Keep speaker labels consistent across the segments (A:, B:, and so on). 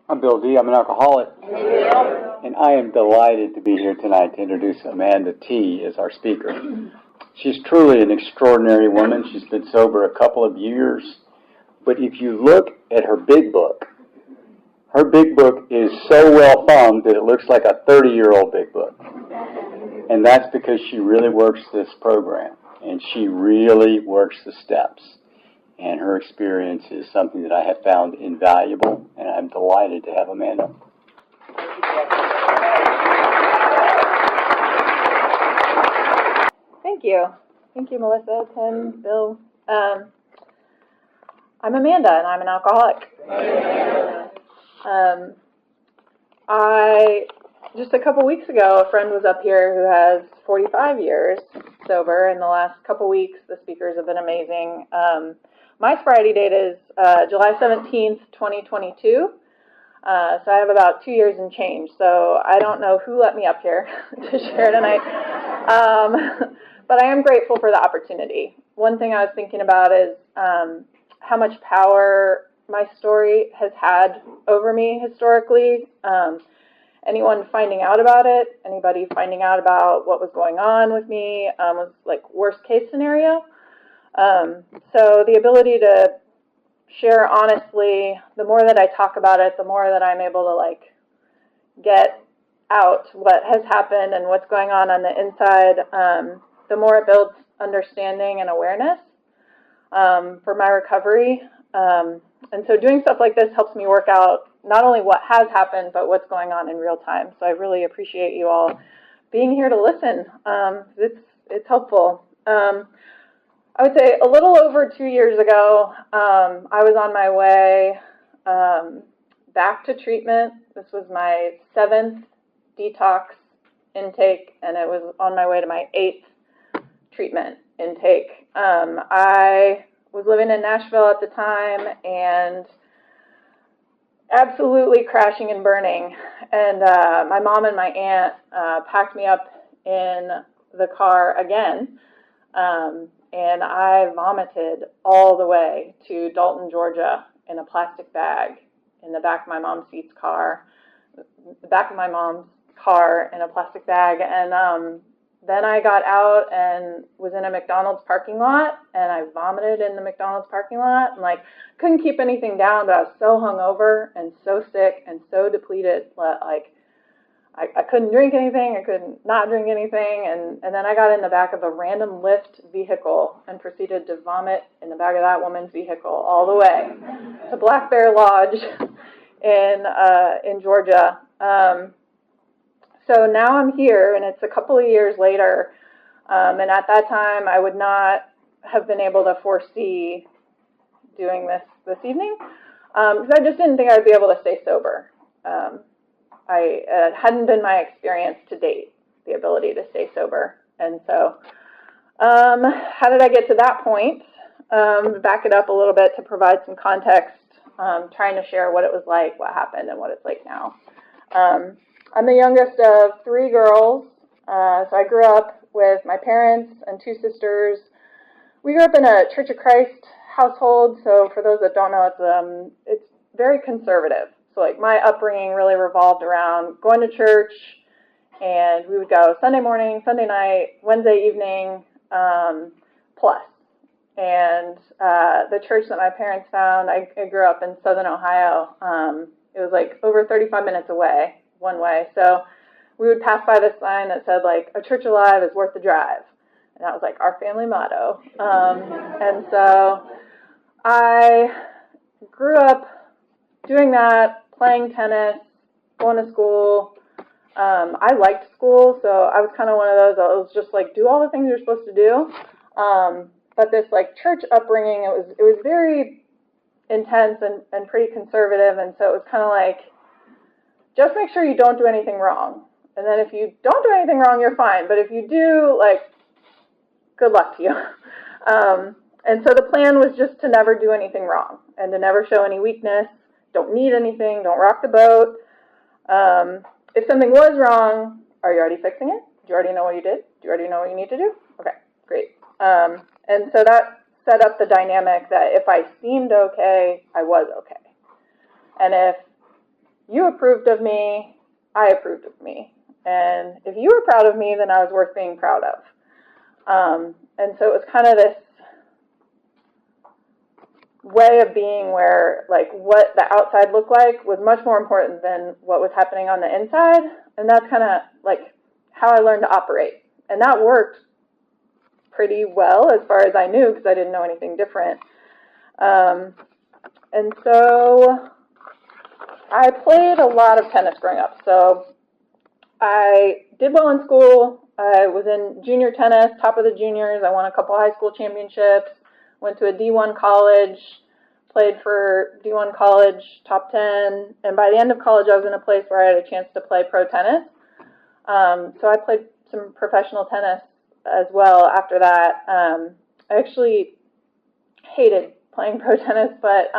A: I'm Bill D. I'm an alcoholic, and I am delighted to be here tonight to introduce Amanda T. as our speaker. She's truly an extraordinary woman. She's been sober a couple of years, but if you look at her big book is so well thumbed that it looks like a 30-year-old big book. And that's because she really works this program, and she really works the steps. And her experience is something that I have found invaluable, and I'm delighted to have Amanda.
B: Thank you. Thank you, Melissa, Tim, Bill. I'm Amanda, and I'm an alcoholic. Just a couple weeks ago, a friend was up here who has 45 years sober. In the last couple weeks, the speakers have been amazing. My sobriety date is July 17th, 2022. So I have about 2 years and change. So I don't know who let me up here to share tonight. But I am grateful for the opportunity. One thing I was thinking about is how much power my story has had over me historically. Anyone finding out about it, anybody finding out about what was going on with me was like worst case scenario. So the ability to share honestly, the more that I talk about it, the more that I'm able to like get out what has happened and what's going on the inside, the more it builds understanding and awareness for my recovery. And so doing stuff like this helps me work out not only what has happened, but what's going on in real time. So I really appreciate you all being here to listen. It's helpful. I would say a little over 2 years ago, I was on my way back to treatment. This was my 7th detox intake, and it was on my way to my 8th treatment intake. I was living in Nashville at the time and absolutely crashing and burning. And my mom and my aunt packed me up in the car again. And I vomited all the way to Dalton, Georgia in a plastic bag in the back of my mom's car in a plastic bag. And then I got out and was in a McDonald's parking lot, and I vomited in the McDonald's parking lot, and like couldn't keep anything down, but I was so hungover and so sick and so depleted that like I couldn't drink anything, I couldn't not drink anything, and then I got in the back of a random Lyft vehicle and proceeded to vomit in the back of that woman's vehicle all the way to Black Bear Lodge in Georgia. So now I'm here, and it's a couple of years later, and at that time I would not have been able to foresee doing this evening because I just didn't think I would be able to stay sober. It hadn't been my experience to date, the ability to stay sober. And so how did I get to that point? Back it up a little bit to provide some context, trying to share what it was like, what happened, and what it's like now. I'm the youngest of 3 girls, so I grew up with my parents and 2 sisters. We grew up in a Church of Christ household, so for those that don't know, it's very conservative. So like my upbringing really revolved around going to church, and we would go Sunday morning, Sunday night, Wednesday evening, plus. And the church that my parents found, I grew up in Southern Ohio. It was like over 35 minutes away, one way. So we would pass by this sign that said like, "A church alive is worth the drive." And that was like our family motto. And so I grew up doing that, playing tennis, going to school. I liked school, so I was kind of one of those that was just like, do all the things you're supposed to do. But this like church upbringing, it was very intense and pretty conservative, and so it was kind of like, just make sure you don't do anything wrong. And then if you don't do anything wrong, you're fine. But if you do, like, good luck to you. And so the plan was just to never do anything wrong and to never show any weakness. Don't need anything. Don't rock the boat. If something was wrong, are you already fixing it? Do you already know what you did? Do you already know what you need to do? Okay, great. And so that set up the dynamic that if I seemed okay, I was okay. And if you approved of me, I approved of me. And if you were proud of me, then I was worth being proud of. And so it was kind of this way of being where, like, what the outside looked like was much more important than what was happening on the inside. And that's kind of like how I learned to operate. And that worked pretty well as far as I knew, because I didn't know anything different. And so I played a lot of tennis growing up. So I did well in school. I was in junior tennis, top of the juniors. I won a couple high school championships, went to a D1 college, played for D1 college, top 10. And by the end of college, I was in a place where I had a chance to play pro tennis. So I played some professional tennis as well after that. I actually hated playing pro tennis, but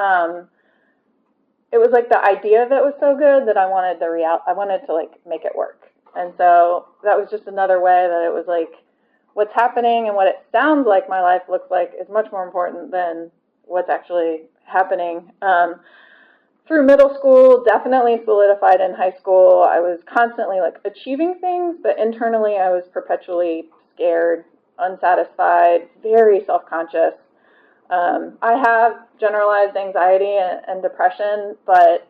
B: it was like the idea of it was so good that I wanted to like make it work. And so that was just another way that it was like what's happening and what it sounds like my life looks like is much more important than what's actually happening. Through middle school, definitely solidified in high school. I was constantly like achieving things, but internally I was perpetually scared, unsatisfied, very self-conscious. I have generalized anxiety and depression, but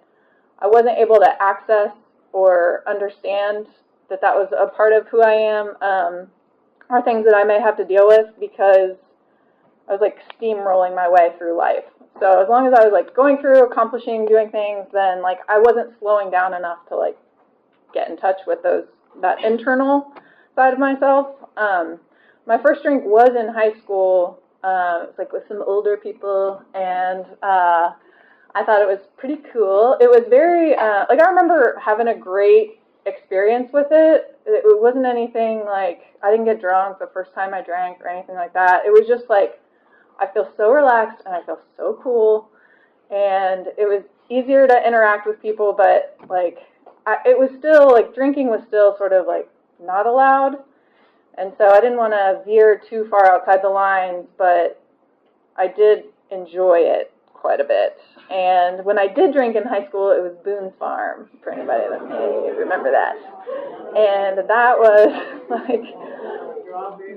B: I wasn't able to access or understand that that was a part of who I am, or things that I may have to deal with, because I was like steamrolling my way through life. So as long as I was like going through, accomplishing, doing things, then like I wasn't slowing down enough to like get in touch with that internal side of myself. My first drink was in high school. It was like with some older people, and I thought it was pretty cool. It was very, like I remember having a great experience with it. It wasn't anything like, I didn't get drunk the first time I drank or anything like that. It was just like, I feel so relaxed and I feel so cool. And it was easier to interact with people, but like, it was still like, drinking was still sort of like not allowed. And so I didn't want to veer too far outside the lines, but I did enjoy it quite a bit. And when I did drink in high school, it was Boone's Farm, for anybody that may remember that. And that was like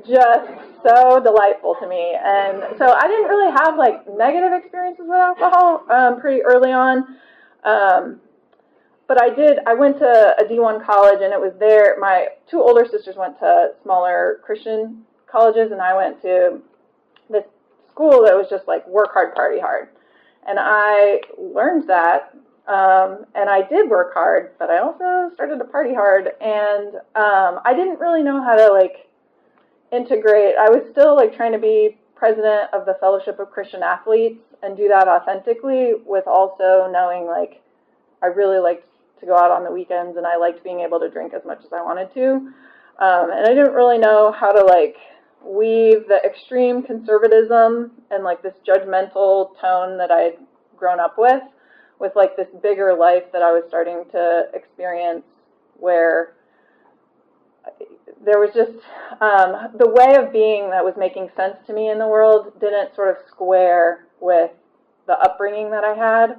B: just so delightful to me. And so I didn't really have like negative experiences with alcohol pretty early on. But I went to a D1 college, and it was there. My two older sisters went to smaller Christian colleges, and I went to this school that was just like work hard, party hard. And I learned that, and I did work hard, but I also started to party hard. And I didn't really know how to like integrate. I was still like trying to be president of the Fellowship of Christian Athletes and do that authentically, with also knowing like I really liked to go out on the weekends, and I liked being able to drink as much as I wanted to. And I didn't really know how to like weave the extreme conservatism and like this judgmental tone that I'd grown up with like this bigger life that I was starting to experience, where there was just the way of being that was making sense to me in the world didn't sort of square with the upbringing that I had.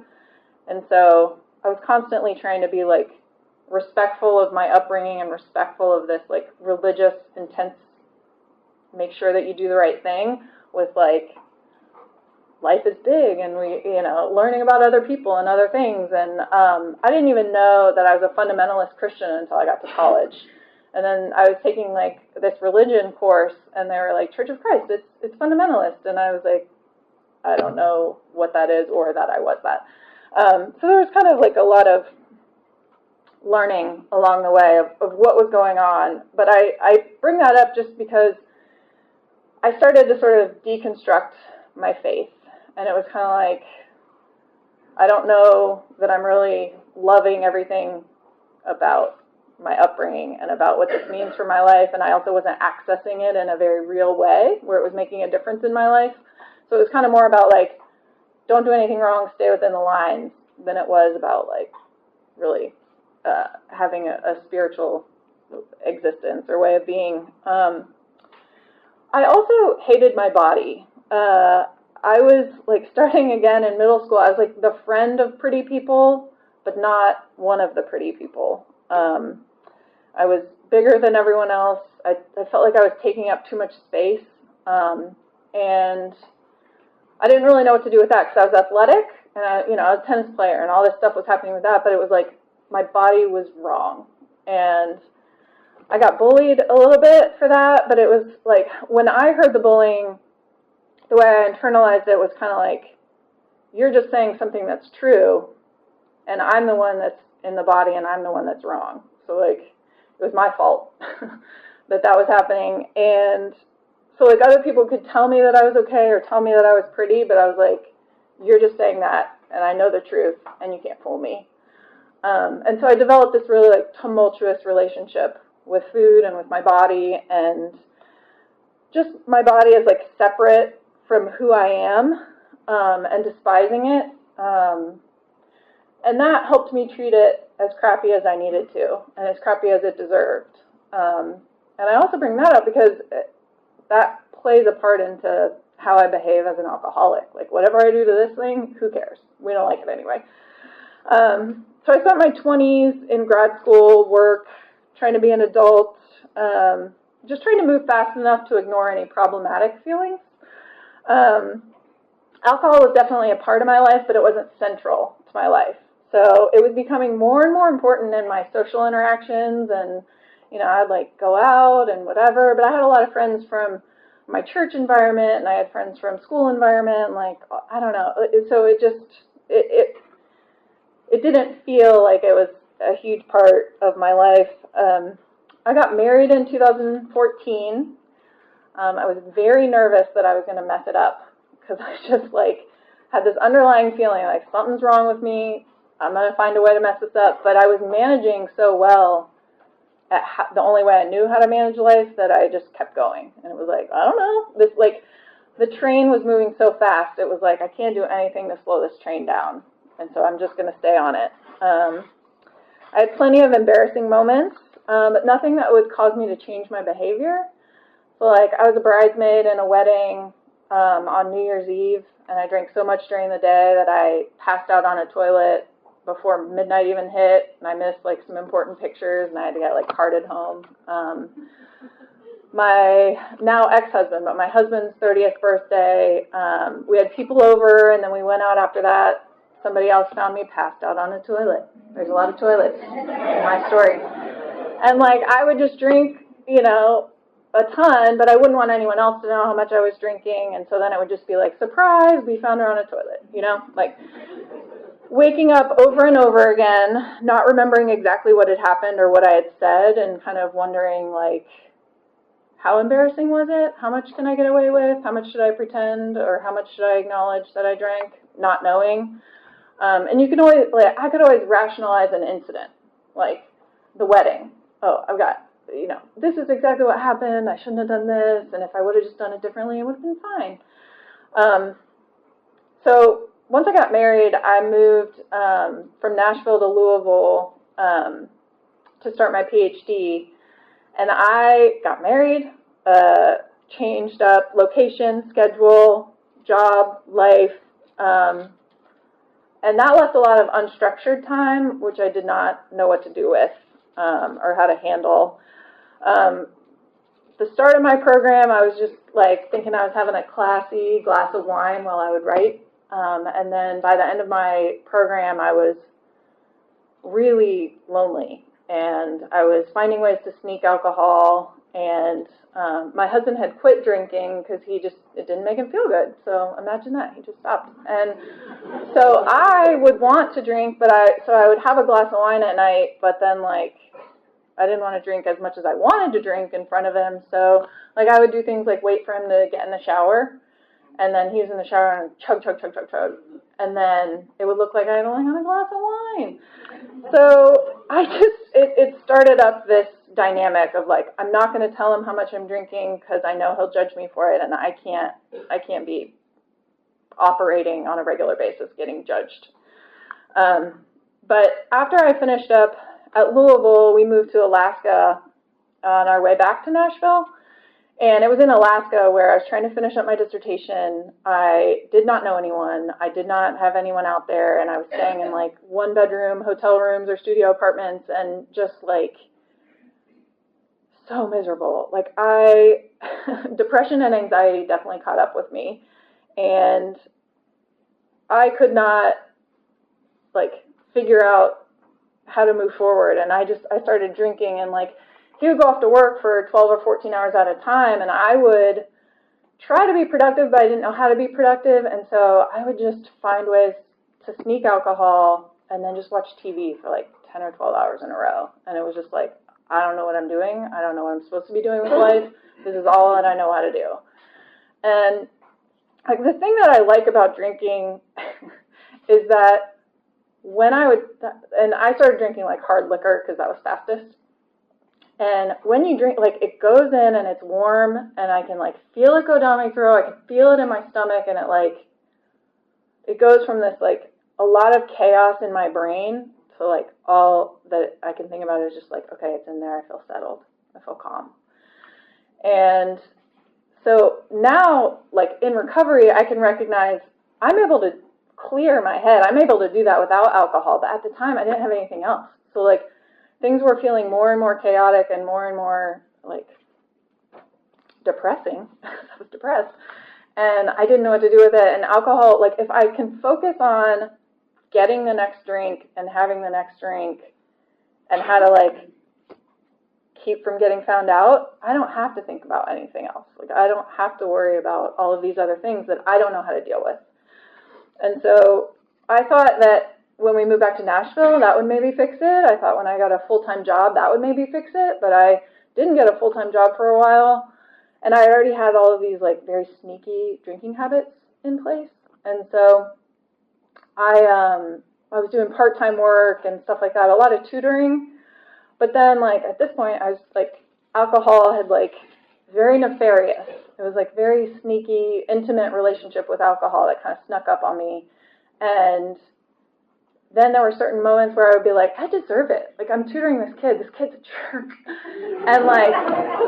B: And so I was constantly trying to be like respectful of my upbringing and respectful of this like religious, intense, make sure that you do the right thing, with like life is big, and learning about other people and other things. And I didn't even know that I was a fundamentalist Christian until I got to college. And then I was taking like this religion course, and they were like, Church of Christ, it's fundamentalist. And I was like, I don't know what that is, or that I was that. So there was kind of like a lot of learning along the way of what was going on. But I bring that up just because I started to sort of deconstruct my faith. And it was kind of like, I don't know that I'm really loving everything about my upbringing and about what this means for my life. And I also wasn't accessing it in a very real way where it was making a difference in my life. So it was kind of more about like, don't do anything wrong, stay within the lines, than it was about like really having a spiritual existence or way of being. I also hated my body. I was like starting again in middle school. I was like the friend of pretty people, but not one of the pretty people. I was bigger than everyone else. I felt like I was taking up too much space, and I didn't really know what to do with that because I was athletic and I was a tennis player and all this stuff was happening with that. But it was like my body was wrong, and I got bullied a little bit for that. But it was like when I heard the bullying, the way I internalized it was kind of like, you're just saying something that's true, and I'm the one that's in the body, and I'm the one that's wrong. So like, it was my fault that was happening. And so like other people could tell me that I was okay or tell me that I was pretty, but I was like, you're just saying that, and I know the truth, and you can't fool me. And so I developed this really like tumultuous relationship with food and with my body, and just my body is like separate from who I am, and despising it. And that helped me treat it as crappy as I needed to, and as crappy as it deserved. And I also bring that up because that plays a part into how I behave as an alcoholic. Like, whatever I do to this thing, who cares? We don't like it anyway. So I spent my 20s in grad school, work, trying to be an adult, just trying to move fast enough to ignore any problematic feelings. Alcohol was definitely a part of my life, but it wasn't central to my life. So it was becoming more and more important in my social interactions, and I'd like go out and whatever, but I had a lot of friends from my church environment, and I had friends from school environment, like, I don't know. So it didn't feel like it was a huge part of my life. I got married in 2014. I was very nervous that I was going to mess it up, because I just like had this underlying feeling like something's wrong with me. I'm going to find a way to mess this up. But I was managing so well at the only way I knew how to manage life that I just kept going. And it was like, I don't know. This, like, the train was moving so fast. It was like, I can't do anything to slow this train down. And so I'm just going to stay on it. I had plenty of embarrassing moments, but nothing that would cause me to change my behavior. So, like, I was a bridesmaid in a wedding on New Year's Eve, and I drank so much during the day that I passed out on a toilet before midnight even hit, and I missed like some important pictures, and I had to get like carted home. My now ex-husband, but my husband's 30th birthday, we had people over, and then we went out after that. Somebody else found me passed out on a toilet. There's a lot of toilets in my story. And like, I would just drink, a ton, but I wouldn't want anyone else to know how much I was drinking, and so then it would just be like, surprise, we found her on a toilet, like waking up over and over again, not remembering exactly what had happened or what I had said, and kind of wondering, like, how embarrassing was it? How much can I get away with? How much should I pretend? Or how much should I acknowledge that I drank, not knowing? And you can always, like, I could always rationalize an incident, like the wedding. Oh, I've got, this is exactly what happened. I shouldn't have done this. And if I would have just done it differently, it would have been fine. So once I got married, I moved from Nashville to Louisville to start my PhD. And I got married, changed up location, schedule, job, life, and that left a lot of unstructured time, which I did not know what to do with or how to handle. The start of my program, I was just like thinking I was having a classy glass of wine while I would write. And then by the end of my program, I was really lonely, and I was finding ways to sneak alcohol, and my husband had quit drinking because it didn't make him feel good. So imagine that, he just stopped. And so I would want to drink, so I would have a glass of wine at night, but then like I didn't want to drink as much as I wanted to drink in front of him. So like I would do things like wait for him to get in the shower, and then he was in the shower and chug, chug, chug, chug, chug. And then it would look like I had only had a glass of wine. So it started up this dynamic of like, I'm not going to tell him how much I'm drinking because I know he'll judge me for it, and I can't be operating on a regular basis getting judged. But after I finished up at Louisville, we moved to Alaska on our way back to Nashville. And it was in Alaska where I was trying to finish up my dissertation. I did not know anyone. I did not have anyone out there, and I was staying in like 1-bedroom hotel rooms or studio apartments, and just like so miserable. Like depression and anxiety definitely caught up with me, and I could not like figure out how to move forward. And I started drinking, and like he would go off to work for 12 or 14 hours at a time, and I would try to be productive, but I didn't know how to be productive, and so I would just find ways to sneak alcohol and then just watch TV for like 10 or 12 hours in a row. And it was just like, I don't know what I'm doing. I don't know what I'm supposed to be doing with life. This is all that I know how to do. And like the thing that I like about drinking is that when I started drinking like hard liquor because that was fastest. And when you drink, like it goes in and it's warm, and I can like feel it go down my throat. I can feel it in my stomach, and it goes from this like a lot of chaos in my brain to like all that I can think about is just like, okay, it's in there. I feel settled. I feel calm. And so now, like in recovery, I can recognize I'm able to clear my head. I'm able to do that without alcohol, but at the time I didn't have anything else. So like things were feeling more and more chaotic and more like depressing. I was depressed, and I didn't know what to do with it. And alcohol, like if I can focus on getting the next drink and having the next drink and how to like keep from getting found out, I don't have to think about anything else. Like I don't have to worry about all of these other things that I don't know how to deal with. And so I thought that when we moved back to Nashville, that would maybe fix it. I thought when I got a full-time job, that would maybe fix it, but I didn't get a full-time job for a while, and I already had all of these like very sneaky drinking habits in place. And so I was doing part-time work and stuff like that, a lot of tutoring. But then like at this point, I was like, alcohol had like very nefarious. It was like very sneaky, intimate relationship with alcohol that kind of snuck up on me. And then there were certain moments where I would be like, I deserve it. Like I'm tutoring this kid. This kid's a jerk. And like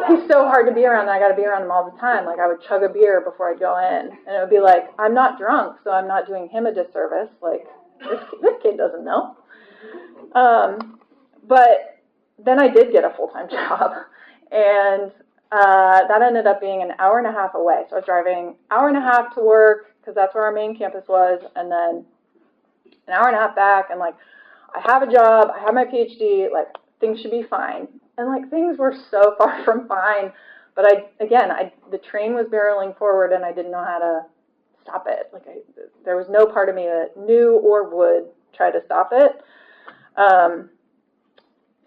B: he's so hard to be around, and I got to be around him all the time. Like I would chug a beer before I'd go in, and it would be like, I'm not drunk, so I'm not doing him a disservice. Like this kid doesn't know. But then I did get a full-time job, and that ended up being an hour and a half away. So I was driving hour and a half to work because that's where our main campus was, and then an hour and a half back. And like I have a job, I have my PhD, like things should be fine. And like things were so far from fine, but the train was barreling forward, and I didn't know how to stop it. Like there was no part of me that knew or would try to stop it.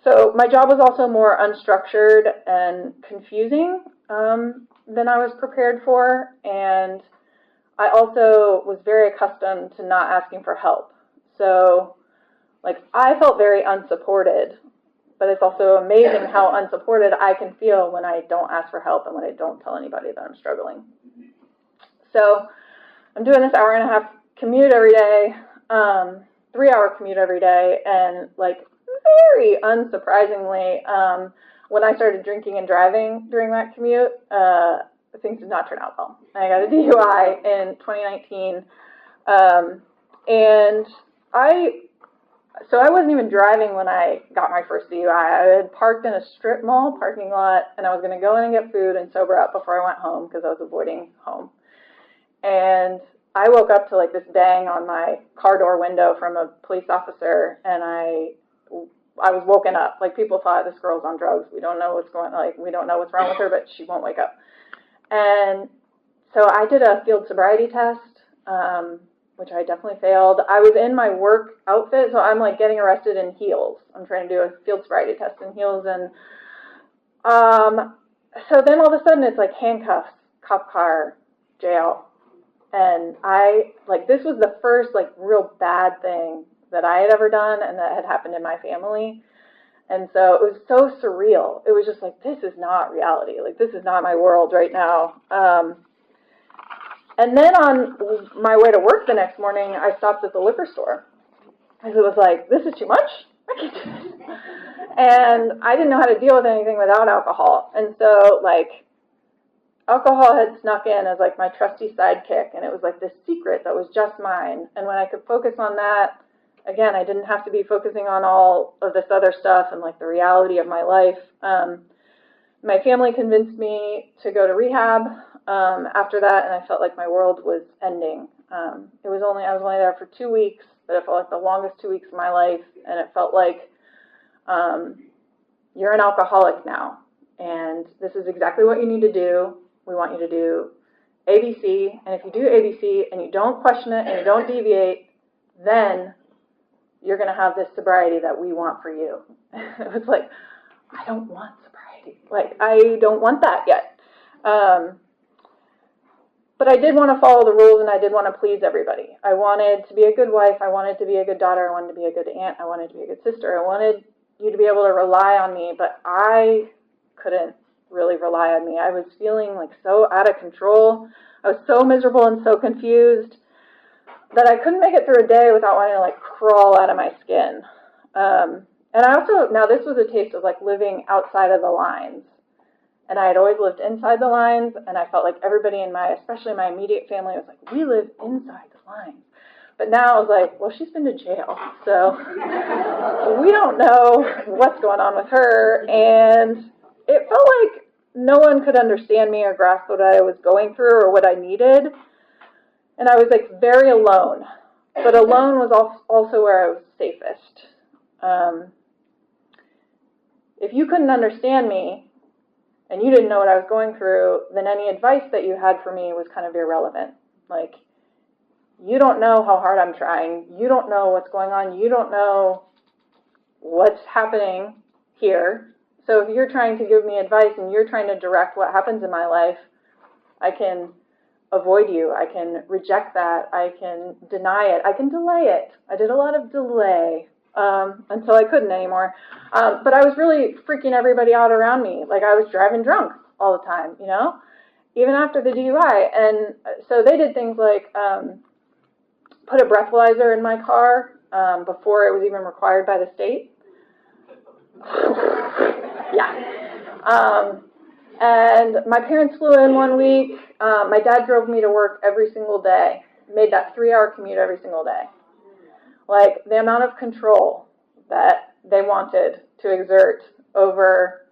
B: So my job was also more unstructured and confusing than I was prepared for, and I also was very accustomed to not asking for help. So like I felt very unsupported, but it's also amazing how unsupported I can feel when I don't ask for help and when I don't tell anybody that I'm struggling. So I'm doing this hour and a half commute every day, 3-hour commute every day, and like very unsurprisingly, when I started drinking and driving during that commute, things did not turn out well. I got a DUI in 2019, and I wasn't even driving when I got my first DUI. I had parked in a strip mall parking lot, and I was going to go in and get food and sober up before I went home because I was avoiding home. And I woke up to like this bang on my car door window from a police officer, and I was woken up. Like people thought this girl's on drugs. We don't know we don't know what's wrong with her, but she won't wake up. And so I did a field sobriety test, which I definitely failed. I was in my work outfit, so I'm like getting arrested in heels. I'm trying to do a field sobriety test in heels, and so then all of a sudden it's like handcuffs, cop car, jail. And this was the first like real bad thing that I had ever done and that had happened in my family. And so it was so surreal. It was just like, this is not reality. Like, this is not my world right now. And then on my way to work the next morning, I stopped at the liquor store. Because it was like, this is too much. I can't do this. And I didn't know how to deal with anything without alcohol. And so, like, alcohol had snuck in as like my trusty sidekick, and it was like this secret that was just mine. And when I could focus on that, again, I didn't have to be focusing on all of this other stuff and like the reality of my life. My family convinced me to go to rehab after that, and I felt like my world was ending. I was only there for 2 weeks, but it felt like the longest 2 weeks of my life, and it felt like you're an alcoholic now, and this is exactly what you need to do. We want you to do ABC, and if you do ABC and you don't question it and you don't deviate, then you're going to have this sobriety that we want for you. It was like, I don't want sobriety. Like, I don't want that yet. But I did want to follow the rules, and I did want to please everybody. I wanted to be a good wife. I wanted to be a good daughter. I wanted to be a good aunt. I wanted to be a good sister. I wanted you to be able to rely on me, but I couldn't really rely on me. I was feeling like so out of control. I was so miserable and so confused that I couldn't make it through a day without wanting to like crawl out of my skin. And I also, now this was a taste of like living outside of the lines. And I had always lived inside the lines, and I felt like everybody in especially my immediate family was like, we live inside the lines. But now I was like, well, she's been to jail, so we don't know what's going on with her. And it felt like no one could understand me or grasp what I was going through or what I needed. And I was like very alone. But alone was also where I was safest. If you couldn't understand me and you didn't know what I was going through, then any advice that you had for me was kind of irrelevant. Like, you don't know how hard I'm trying. You don't know what's going on. You don't know what's happening here. So if you're trying to give me advice and you're trying to direct what happens in my life, I can avoid you. I can reject that. I can deny it. I can delay it. I did a lot of delay until I couldn't anymore. But I was really freaking everybody out around me. Like, I was driving drunk all the time, you know, even after the DUI. And so they did things like put a breathalyzer in my car before it was even required by the state. Yeah. And my parents flew in one week. My dad drove me to work every single day, made that 3-hour commute every single day. Like, the amount of control that they wanted to exert over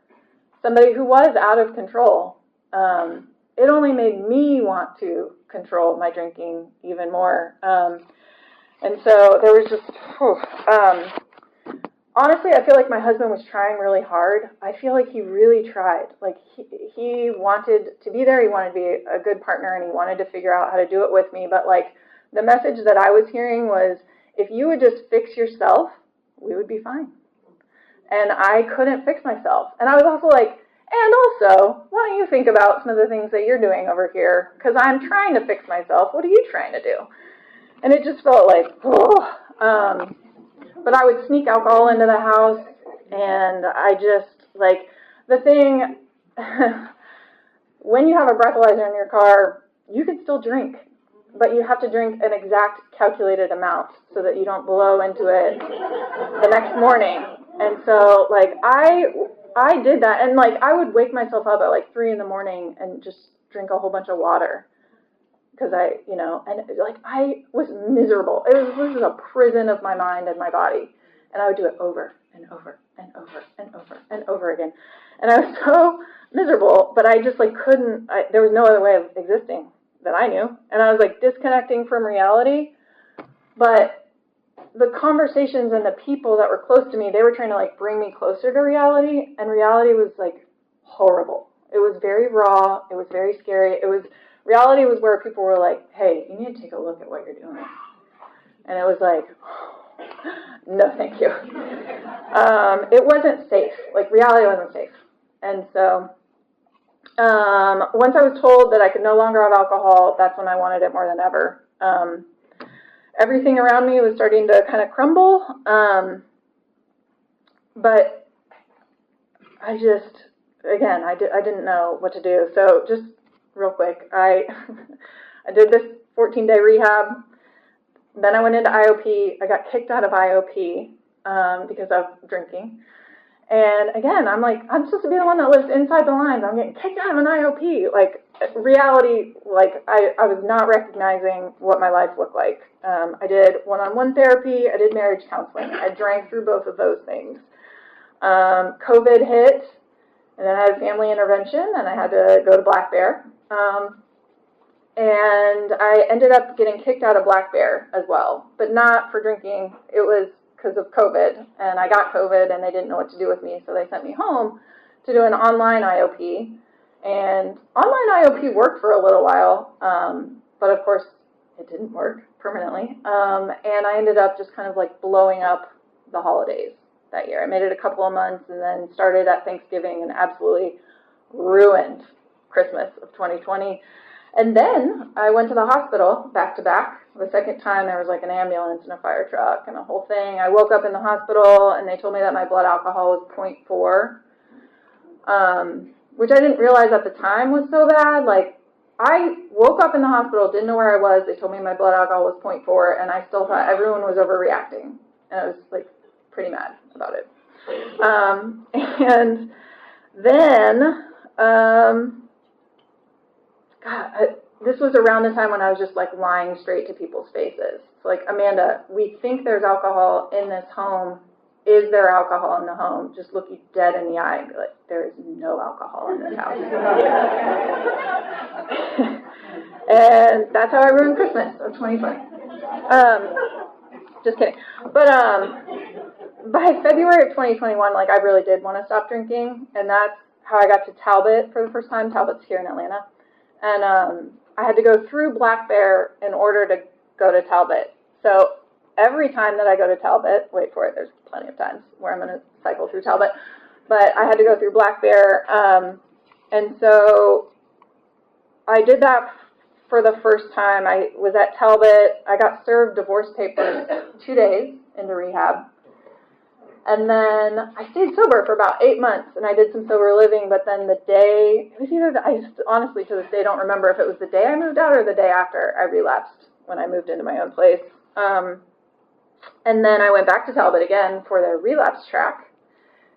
B: somebody who was out of control, it only made me want to control my drinking even more. And so there was just, honestly, I feel like my husband was trying really hard. I feel like he really tried. Like, he wanted to be there. He wanted to be a good partner, and he wanted to figure out how to do it with me. But, like, the message that I was hearing was, if you would just fix yourself, we would be fine. And I couldn't fix myself. And I was also like, and also, why don't you think about some of the things that you're doing over here? Because I'm trying to fix myself. What are you trying to do? And it just felt like, oh. But I would sneak alcohol into the house, and I just, like, the thing, when you have a breathalyzer in your car, you can still drink, but you have to drink an exact calculated amount so that you don't blow into it the next morning. And so, like, I did that, and, like, I would wake myself up at, like, 3 in the morning and just drink a whole bunch of water. Because and like, I was miserable. This was a prison of my mind and my body. And I would do it over and over and over and over and over again. And I was so miserable, but I just like couldn't, there was no other way of existing that I knew. And I was like disconnecting from reality. But the conversations and the people that were close to me, they were trying to like bring me closer to reality. And reality was like horrible. It was very raw. It was very scary. Reality was where people were like, hey, you need to take a look at what you're doing. And it was like, no, thank you. It wasn't safe. Like, reality wasn't safe. And so once I was told that I could no longer have alcohol, that's when I wanted it more than ever. Everything around me was starting to kind of crumble. But I just, again, I didn't know what to do. So just real quick, I did this 14-day rehab. Then I went into IOP. I got kicked out of IOP because of drinking. And again, I'm like, I'm supposed to be the one that lives inside the lines. I'm getting kicked out of an IOP. Like, reality, like, I was not recognizing what my life looked like. I did one-on-one therapy. I did marriage counseling. I drank through both of those things. COVID hit, and then I had family intervention, and I had to go to Black Bear. And I ended up getting kicked out of Black Bear as well, but not for drinking. It was because of COVID, and I got COVID, and they didn't know what to do with me, so they sent me home to do an online IOP. And online IOP worked for a little while, but of course it didn't work permanently. And I ended up just kind of like blowing up the holidays that year. I made it a couple of months and then started at Thanksgiving and absolutely ruined Christmas of 2020. And then I went to the hospital back to back. The second time there was like an ambulance and a fire truck and a whole thing. I woke up in the hospital and they told me that my blood alcohol was 0.4, which I didn't realize at the time was so bad. Like, I woke up in the hospital, didn't know where I was. They told me my blood alcohol was 0.4, and I still thought everyone was overreacting. And I was like pretty mad about it. And then, this was around the time when I was just like lying straight to people's faces. It's like, Amanda, we think there's alcohol in this home. Is there alcohol in the home? Just look you dead in the eye and be like, there is no alcohol in this house. And that's how I ruined Christmas of 2020. Just kidding. But by February of 2021, like, I really did want to stop drinking, and that's how I got to Talbot for the first time. Talbot's here in Atlanta. And I had to go through Black Bear in order to go to Talbot. So every time that I go to Talbot, wait for it, there's plenty of times where I'm going to cycle through Talbot, but I had to go through Black Bear. And so I did that for the first time. I was at Talbot. I got served divorce papers 2 days into rehab. And then I stayed sober for about 8 months, and I did some sober living, but then the day, it was either, I honestly to this day don't remember if it was the day I moved out or the day after I relapsed when I moved into my own place. And then I went back to Talbot again for their relapse track,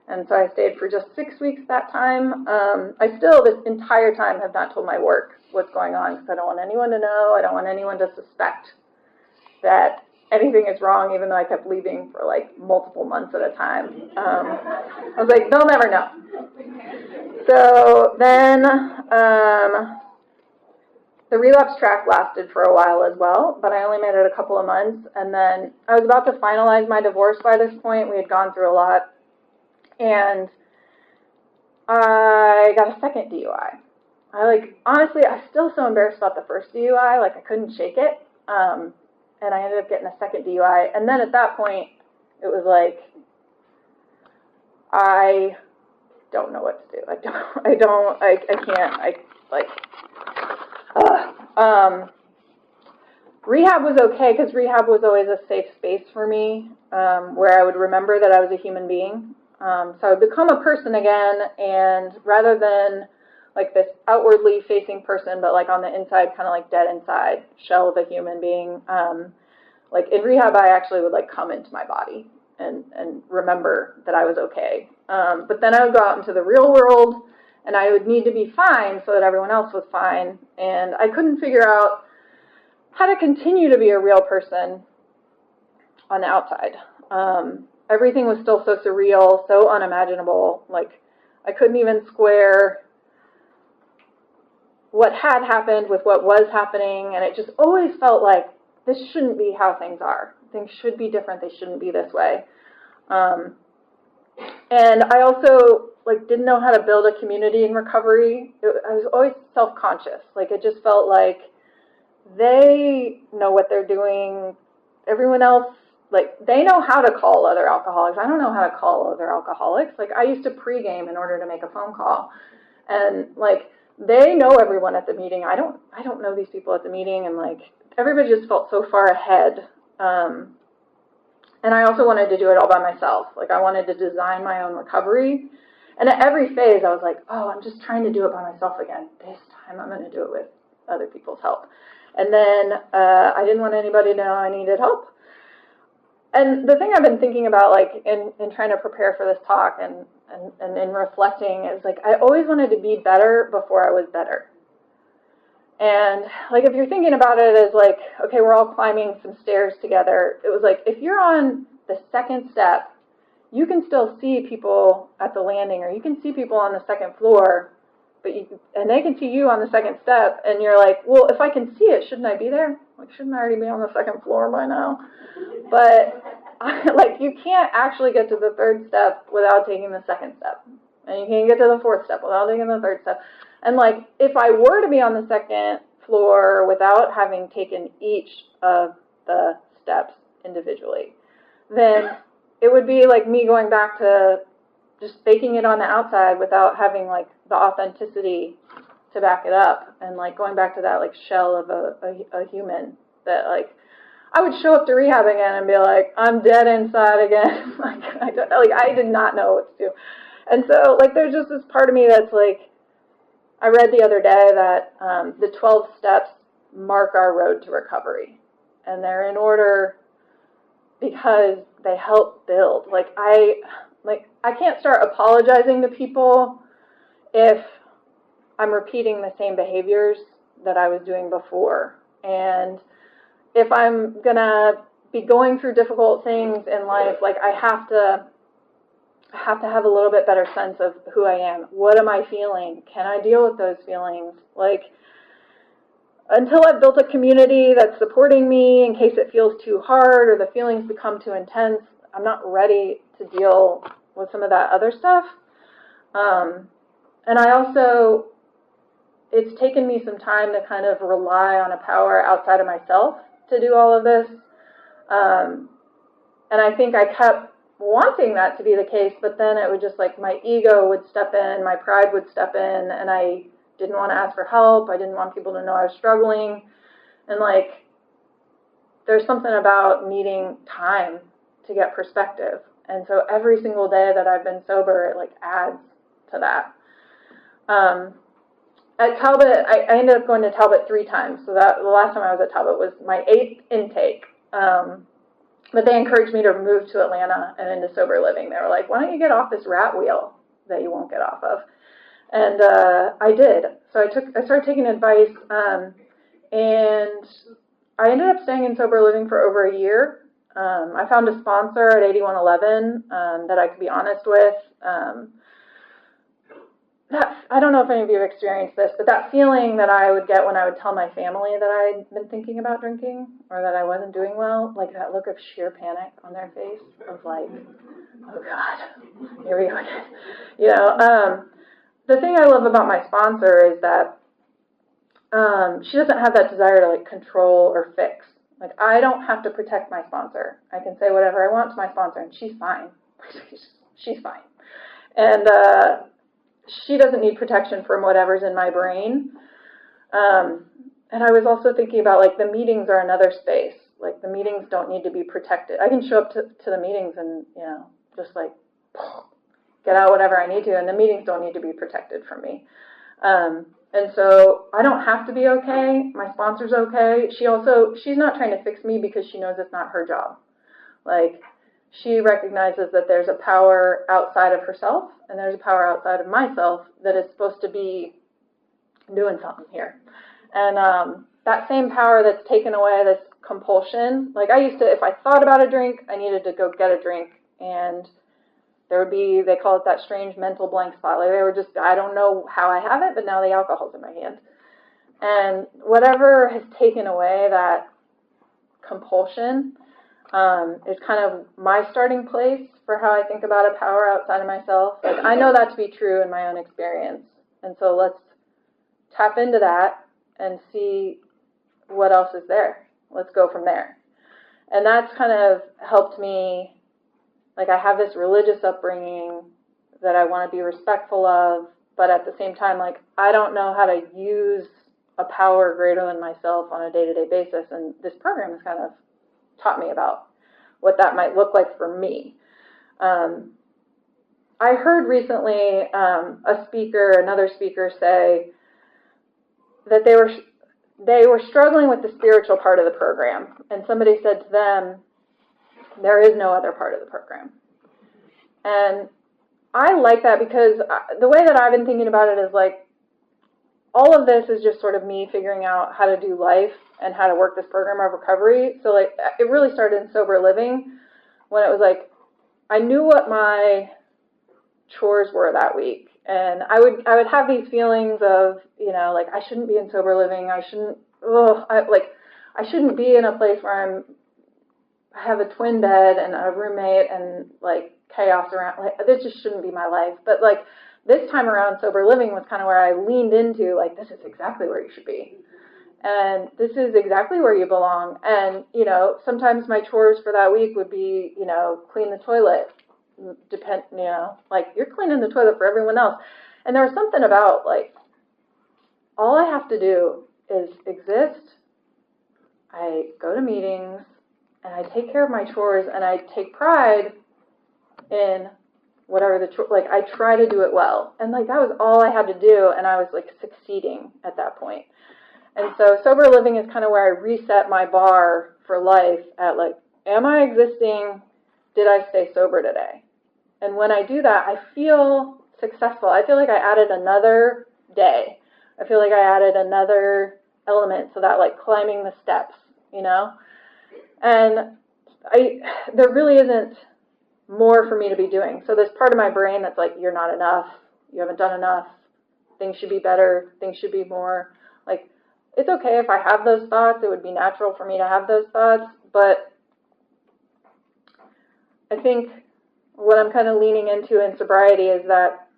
B: and so I stayed for just 6 weeks that time. I still, this entire time, have not told my work what's going on, because I don't want anyone to know. I don't want anyone to suspect that anything is wrong, even though I kept leaving for like multiple months at a time. I was like, they'll never know. So then the relapse track lasted for a while as well, but I only made it a couple of months. And then I was about to finalize my divorce by this point. We had gone through a lot. And I got a second DUI. Honestly, I'm still so embarrassed about the first DUI. Like, I couldn't shake it. And I ended up getting a second DUI. And then at that point, it was like, I don't know what to do. I can't. Rehab was okay, because rehab was always a safe space for me, where I would remember that I was a human being. So I would become a person again, and rather than like this outwardly facing person, but like on the inside, kind of like dead inside, shell of a human being. Like in rehab, I actually would like come into my body and remember that I was okay. But then I would go out into the real world, and I would need to be fine so that everyone else was fine. And I couldn't figure out how to continue to be a real person on the outside. Everything was still so surreal, so unimaginable. Like, I couldn't even square what had happened with what was happening, and it just always felt like this shouldn't be how things are. Things should be different. They shouldn't be this way. And I also like didn't know how to build a community in recovery. I was always self-conscious. Like, it just felt like they know what they're doing. Everyone else, like, they know how to call other alcoholics. I don't know how to call other alcoholics. Like, I used to pregame in order to make a phone call. And like, they know everyone at the meeting. I don't know these people at the meeting, and like, everybody just felt so far ahead. And I also wanted to do it all by myself. Like, I wanted to design my own recovery. And at every phase, I was like, oh, I'm just trying to do it by myself again. This time, I'm going to do it with other people's help. And then I didn't want anybody to know I needed help. And the thing I've been thinking about, like, in trying to prepare for this talk and and in reflecting, is like I always wanted to be better before I was better. And like if you're thinking about it as like, okay, we're all climbing some stairs together, it was like if you're on the second step, you can still see people at the landing, or you can see people on the second floor, and they can see you on the second step, and you're like, well, if I can see it, shouldn't I be there? Like, shouldn't I already be on the second floor by now? But like, you can't actually get to the third step without taking the second step, and you can't get to the fourth step without taking the third step. And like, if I were to be on the second floor without having taken each of the steps individually, then it would be like me going back to just faking it on the outside without having like the authenticity to back it up, and like going back to that like shell of a human that like I would show up to rehab again and be like, I'm dead inside again. I did not know what to do. And so like there's just this part of me that's like, I read the other day that the 12 steps mark our road to recovery, and they're in order because they help build. I can't start apologizing to people if I'm repeating the same behaviors that I was doing before. And if I'm gonna be going through difficult things in life, like I have to have a little bit better sense of who I am. What am I feeling? Can I deal with those feelings? Like, until I've built a community that's supporting me in case it feels too hard or the feelings become too intense, I'm not ready to deal with some of that other stuff. And I also, it's taken me some time to kind of rely on a power outside of myself to do all of this. And I think I kept wanting that to be the case, but then it would just like my ego would step in, my pride would step in, and I didn't want to ask for help. I didn't want people to know I was struggling. And like, there's something about needing time to get perspective. And so every single day that I've been sober, it like adds to that. At Talbot, I ended up going to Talbot 3 times. So that the last time I was at Talbot was my 8th intake. But they encouraged me to move to Atlanta and into sober living. They were like, why don't you get off this rat wheel that you won't get off of? And I did. So I started taking advice, and I ended up staying in sober living for over a year. I found a sponsor at 8111 that I could be honest with. I don't know if any of you have experienced this, but that feeling that I would get when I would tell my family that I'd been thinking about drinking or that I wasn't doing well, like that look of sheer panic on their face of like, oh God, here we go again. You know, the thing I love about my sponsor is that she doesn't have that desire to like control or fix. Like, I don't have to protect my sponsor. I can say whatever I want to my sponsor, and she's fine. She's fine. And she doesn't need protection from whatever's in my brain. And I was also thinking about, like, the meetings are another space. Like, the meetings don't need to be protected. I can show up to the meetings and, you know, just, like, get out whatever I need to, and the meetings don't need to be protected from me. And so I don't have to be okay. My sponsor's okay. She's not trying to fix me because she knows it's not her job. Like, she recognizes that there's a power outside of herself and there's a power outside of myself that is supposed to be doing something here. And that same power that's taken away this compulsion, like I used to, if I thought about a drink, I needed to go get a drink, and there would be, they call it that strange mental blank spot. Like, they were just, I don't know how I have it, but now the alcohol's in my hand. And whatever has taken away that compulsion is kind of my starting place for how I think about a power outside of myself. Like, I know that to be true in my own experience. And so let's tap into that and see what else is there. Let's go from there. And that's kind of helped me. Like, I have this religious upbringing that I want to be respectful of, but at the same time, like, I don't know how to use a power greater than myself on a day-to-day basis, and this program has kind of taught me about what that might look like for me. I heard recently another speaker say that they were struggling with the spiritual part of the program, and somebody said to them, there is no other part of the program. And I like that because the way that I've been thinking about it is like, all of this is just sort of me figuring out how to do life and how to work this program of recovery. So like, it really started in sober living when it was like, I knew what my chores were that week. And I would have these feelings of, you know, like, I shouldn't be in sober living. I shouldn't, I shouldn't be in a place where I have a twin bed and a roommate and like chaos around. Like, this just shouldn't be my life. But like, this time around, sober living was kind of where I leaned into, like, this is exactly where you should be. And this is exactly where you belong. And, you know, sometimes my chores for that week would be, you know, clean the toilet. You know, like, you're cleaning the toilet for everyone else. And there was something about, like, all I have to do is exist. I go to meetings and I take care of my chores and I take pride in whatever like, I try to do it well. And like, that was all I had to do. And I was like succeeding at that point. And so sober living is kind of where I reset my bar for life at like, am I existing? Did I stay sober today? And when I do that, I feel successful. I feel like I added another day. I feel like I added another element to that, like climbing the steps, you know? And there really isn't more for me to be doing. So there's part of my brain that's like, you're not enough, you haven't done enough, things should be better, things should be more. Like, it's okay if I have those thoughts, it would be natural for me to have those thoughts, but I think what I'm kind of leaning into in sobriety is that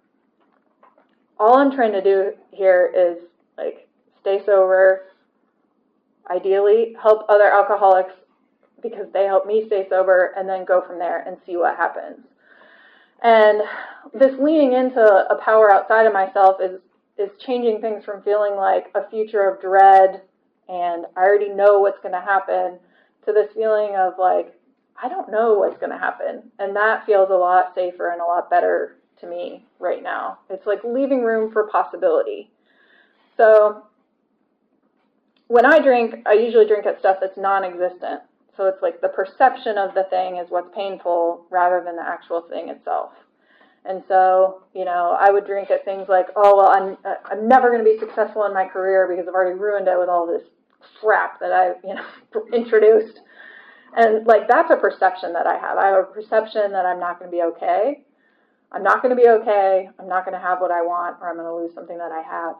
B: all I'm trying to do here is like stay sober, ideally help other alcoholics because they help me stay sober, and then go from there and see what happens. And this leaning into a power outside of myself is changing things from feeling like a future of dread and I already know what's going to happen to this feeling of like, I don't know what's going to happen. And that feels a lot safer and a lot better to me right now. It's like leaving room for possibility. So when I drink, I usually drink at stuff that's non-existent. So it's like the perception of the thing is what's painful rather than the actual thing itself. And so, you know, I would drink at things like, oh, well, I'm never going to be successful in my career because I've already ruined it with all this crap that I've, you know, introduced. And like, that's a perception that I have. I have a perception that I'm not going to be okay. I'm not going to be okay. I'm not going to have what I want, or I'm going to lose something that I have.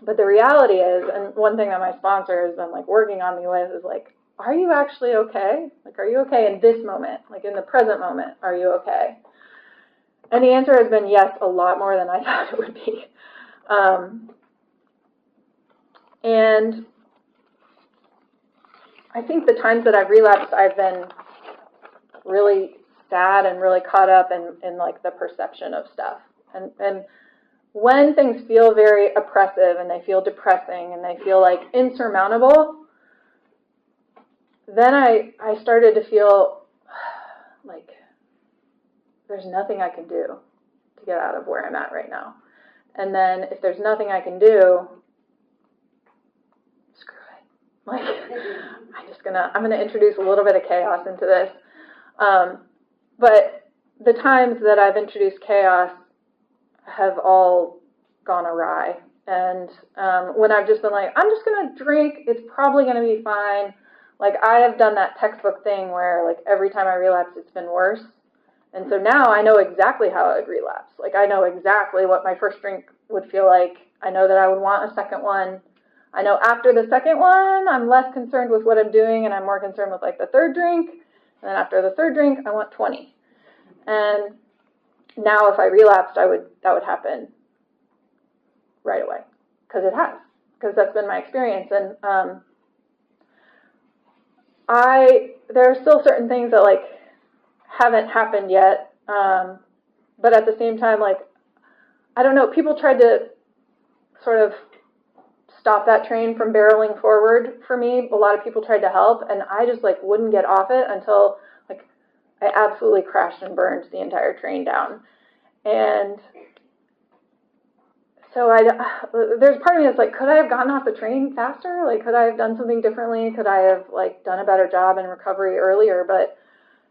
B: But the reality is, and one thing that my sponsor has been like working on me with is like, are you actually okay? Like, are you okay in this moment? Like, in the present moment, are you okay? And the answer has been yes, a lot more than I thought it would be. And I think the times that I've relapsed, I've been really sad and really caught up in like the perception of stuff. And when things feel very oppressive and they feel depressing and they feel like insurmountable, then I started to feel like there's nothing I can do to get out of where I'm at right now. And then if there's nothing I can do, screw it. Like, I'm gonna introduce a little bit of chaos into this. But the times that I've introduced chaos have all gone awry. And when I've just been like, I'm just gonna drink, it's probably gonna be fine. Like, I have done that textbook thing where like every time I relapse, it's been worse. And so now I know exactly how I would relapse. Like, I know exactly what my first drink would feel like. I know that I would want a second one. I know after the second one, I'm less concerned with what I'm doing and I'm more concerned with like the third drink. And then after the third drink, I want 20. And now if I relapsed, that would happen right away. Because it has. Because that's been my experience. And there are still certain things that like haven't happened yet. But at the same time, like, I don't know, people tried to sort of stop that train from barreling forward for me. A lot of people tried to help, and I just like wouldn't get off it until like I absolutely crashed and burned the entire train down. And so there's part of me that's like, could I have gotten off the train faster? Like, could I have done something differently? Could I have like done a better job in recovery earlier? But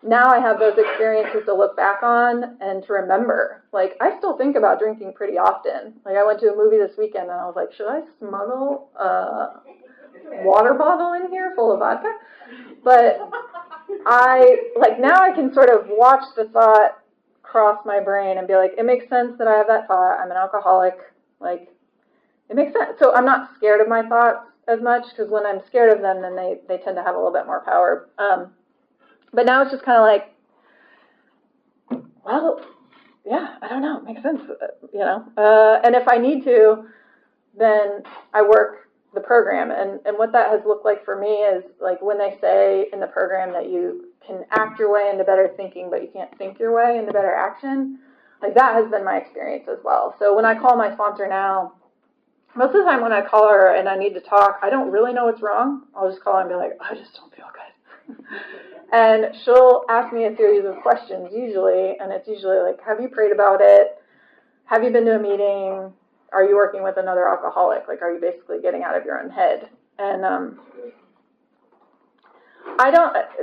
B: now I have those experiences to look back on and to remember. Like, I still think about drinking pretty often. Like, I went to a movie this weekend and I was like, should I smuggle a water bottle in here full of vodka? But now I can sort of watch the thought cross my brain and be like, it makes sense that I have that thought. I'm an alcoholic. Like, it makes sense. So I'm not scared of my thoughts as much, because when I'm scared of them, then they tend to have a little bit more power. But now it's just kind of like, well, yeah, I don't know. It makes sense, And if I need to, then I work the program. And what that has looked like for me is, like, when they say in the program that you can act your way into better thinking, but you can't think your way into better action, like, that has been my experience as well. So when I call my sponsor now, most of the time when I call her and I need to talk, I don't really know what's wrong. I'll just call her and be like, I just don't feel good. And she'll ask me a series of questions usually, and it's usually like, have you prayed about it? Have you been to a meeting? Are you working with another alcoholic? Like, are you basically getting out of your own head? And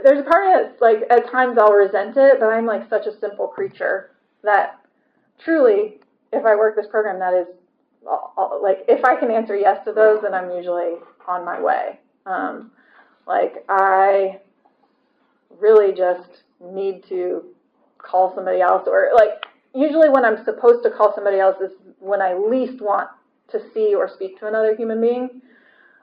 B: there's a part of it, like, at times I'll resent it, but I'm like such a simple creature that truly, if I work this program, that is, like, if I can answer yes to those, then I'm usually on my way. Like, I really just need to call somebody else, or, like, usually when I'm supposed to call somebody else is when I least want to see or speak to another human being.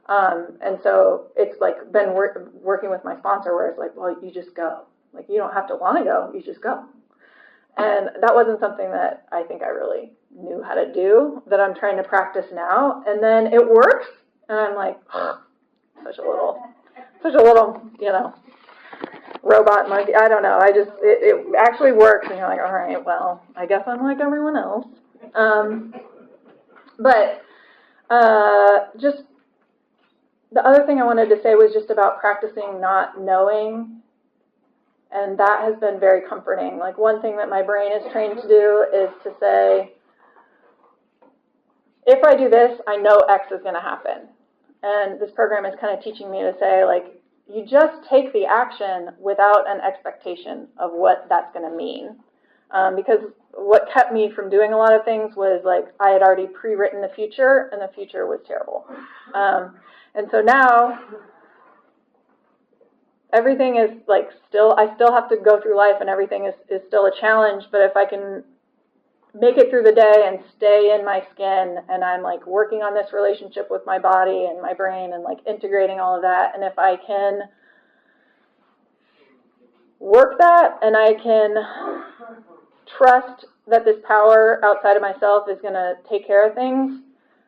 B: And so it's like been working with my sponsor where it's like, well, you just go. Like, you don't have to want to go, you just go. And that wasn't something that I think I really knew how to do, that I'm trying to practice now. And then it works, and I'm like, such a little, robot monkey. I don't know. It actually works, and you're like, all right, well, I guess I'm like everyone else. But just the other thing I wanted to say was just about practicing not knowing, and that has been very comforting. Like, one thing that my brain is trained to do is to say, if I do this, I know X is going to happen. And this program is kind of teaching me to say, like, you just take the action without an expectation of what that's going to mean. Because what kept me from doing a lot of things was, like, I had already pre-written the future, and the future was terrible. And so now, everything is, like, I still have to go through life, and everything is still a challenge, but if I can make it through the day and stay in my skin, and I'm, like, working on this relationship with my body and my brain and, like, integrating all of that, and if I can work that, and I can trust that this power outside of myself is going to take care of things,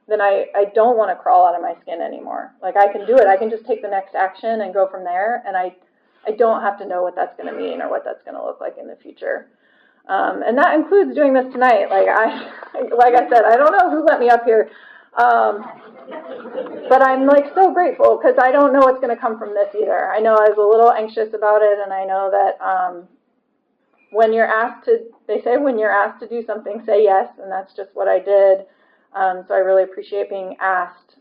B: then I don't want to crawl out of my skin anymore. Like, I can do it. I can just take the next action and go from there, and I don't have to know what that's going to mean or what that's going to look like in the future. And that includes doing this tonight. Like I said, I don't know who let me up here, but I'm, like, so grateful, because I don't know what's going to come from this either. I know I was a little anxious about it, and I know that when you're asked to do something, say yes, and that's just what I did. So I really appreciate being asked,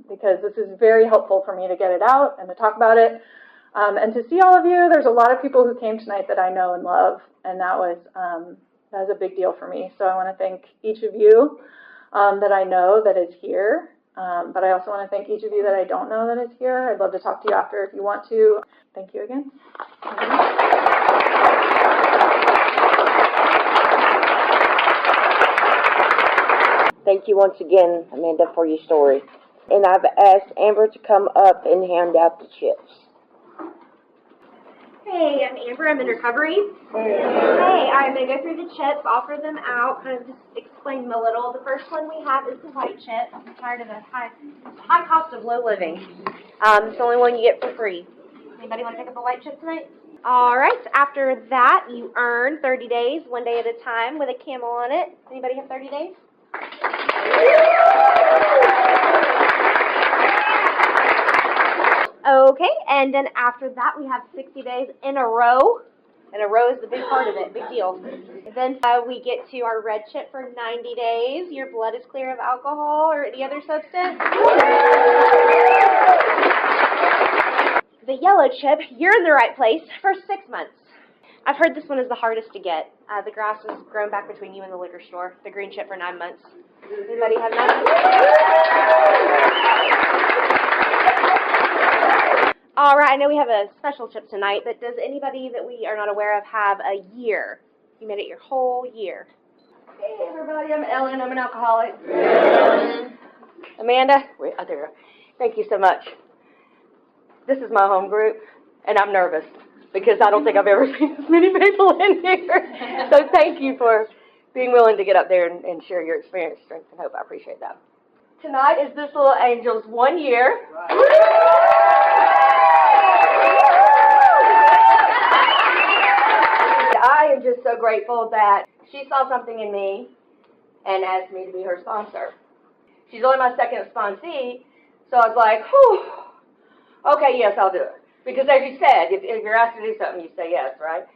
B: because this is very helpful for me to get it out and to talk about it. And to see all of you. There's a lot of people who came tonight that I know and love, and that was a big deal for me. So I want to thank each of you that I know that is here, but I also want to thank each of you that I don't know that is here. I'd love to talk to you after if you want to. Thank you again.
C: Thank you once again, Amanda, for your story. And I've asked Amber to come up and hand out the chips.
D: Hey, I'm Amber. I'm in recovery. Hey, I'm going to go through the chips, offer them out, kind of just explain them a little. The first one we have is the white chip. I'm tired of the high cost of low living. It's the only one you get for free. Anybody want to pick up a white chip tonight? All right. After that, you earn 30 days, 1 day at a time, with a camel on it. Anybody have 30 days? Okay, and then after that, we have 60 days in a row. And a row is the big part of it, big deal. Then we get to our red chip for 90 days. Your blood is clear of alcohol or any other substance. The yellow chip, you're in the right place for 6 months. I've heard this one is the hardest to get. The grass was grown back between you and the liquor store. The green chip for 9 months. Anybody have 9 months? All right, I know we have a special chip tonight, but does anybody that we are not aware of have a year? You made it your whole year. Hey, everybody, I'm Ellen. I'm an alcoholic. Amanda? Wait, oh, there. Thank you so much. This is my home group, and I'm nervous because I don't think I've ever seen this many people in here. So thank you for being willing to get up there and share your experience, strength, and hope. I appreciate that. Tonight is this little angel's 1 year. I am just so grateful that she saw something in me and asked me to be her sponsor. She's only my second sponsee, so I was like, whew, okay, yes, I'll do it. Because as you said, if you're asked to do something, you say yes, right?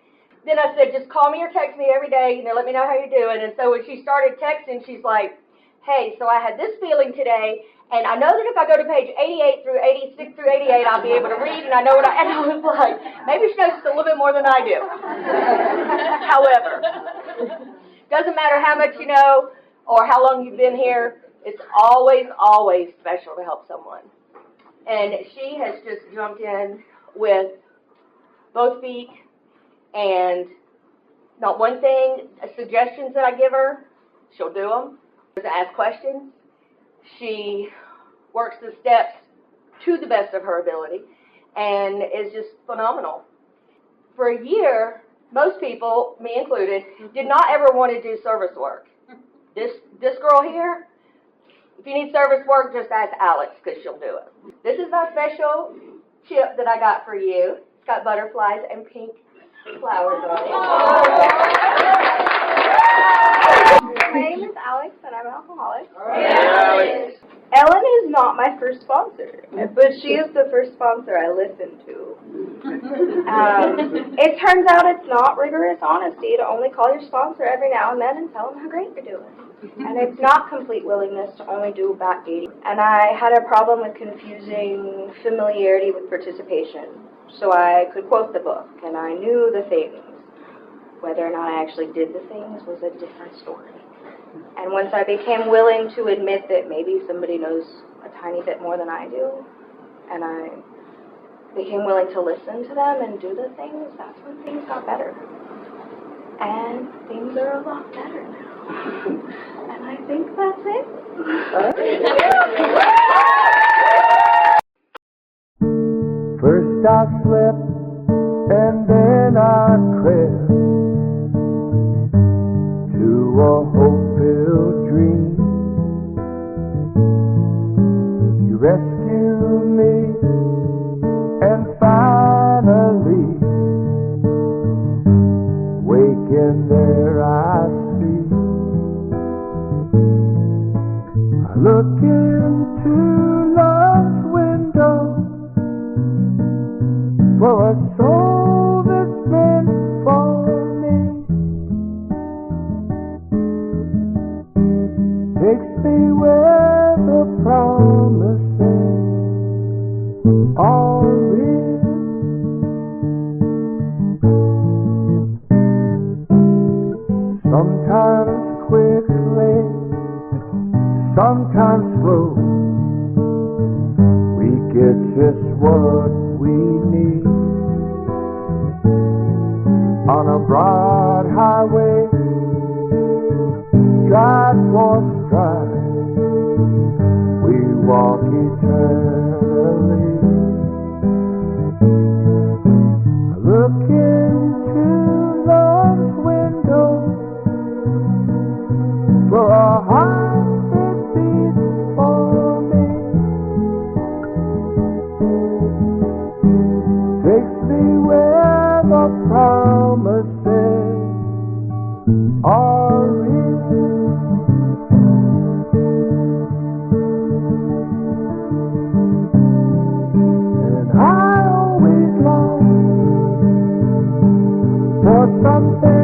D: Then I said, just call me or text me every day, let me know how you're doing. And so when she started texting, she's like, hey, so I had this feeling today, and I know that if I go to page 88 through 86 through 88, I'll be able to read, and I know and I was like, maybe she knows just a little bit more than I do. However, doesn't matter how much you know or how long you've been here, it's always, always special to help someone. And she has just jumped in with both feet, and not one thing, suggestions that I give her, she'll do them. Ask questions. She works the steps to the best of her ability and is just phenomenal. For a year, most people, me included, did not ever want to do service work. This girl here, if you need service work, just ask Alex because she'll do it. This is my special chip that I got for you. It's got butterflies and pink flowers on it.
E: My name is Alex, and I'm an alcoholic. Ellen is not my first sponsor, but she is the first sponsor I listen to. It turns out it's not rigorous honesty to only call your sponsor every now and then and tell them how great you're doing. And it's not complete willingness to only do backdating. And I had a problem with confusing familiarity with participation. So I could quote the book, and I knew the things. Whether or not I actually did the things was a different story. And once I became willing to admit that maybe somebody knows a tiny bit more than I do, and I became willing to listen to them and do the things, that's when things got better. And things are a lot better now. And I think that's it.
F: First I slept, and then I crept to a hope-filled dream. You rescued me, and finally, waking there I see. I look into love's window for a soul that's meant for me. Takes me where the promises are real. Sometimes quickly, sometimes slow, we get just what we need. On a broad highway, stride for stride, we walk eternally. I look into love's window for a heart that beats for me. Takes me where the promises are real. And I always long for something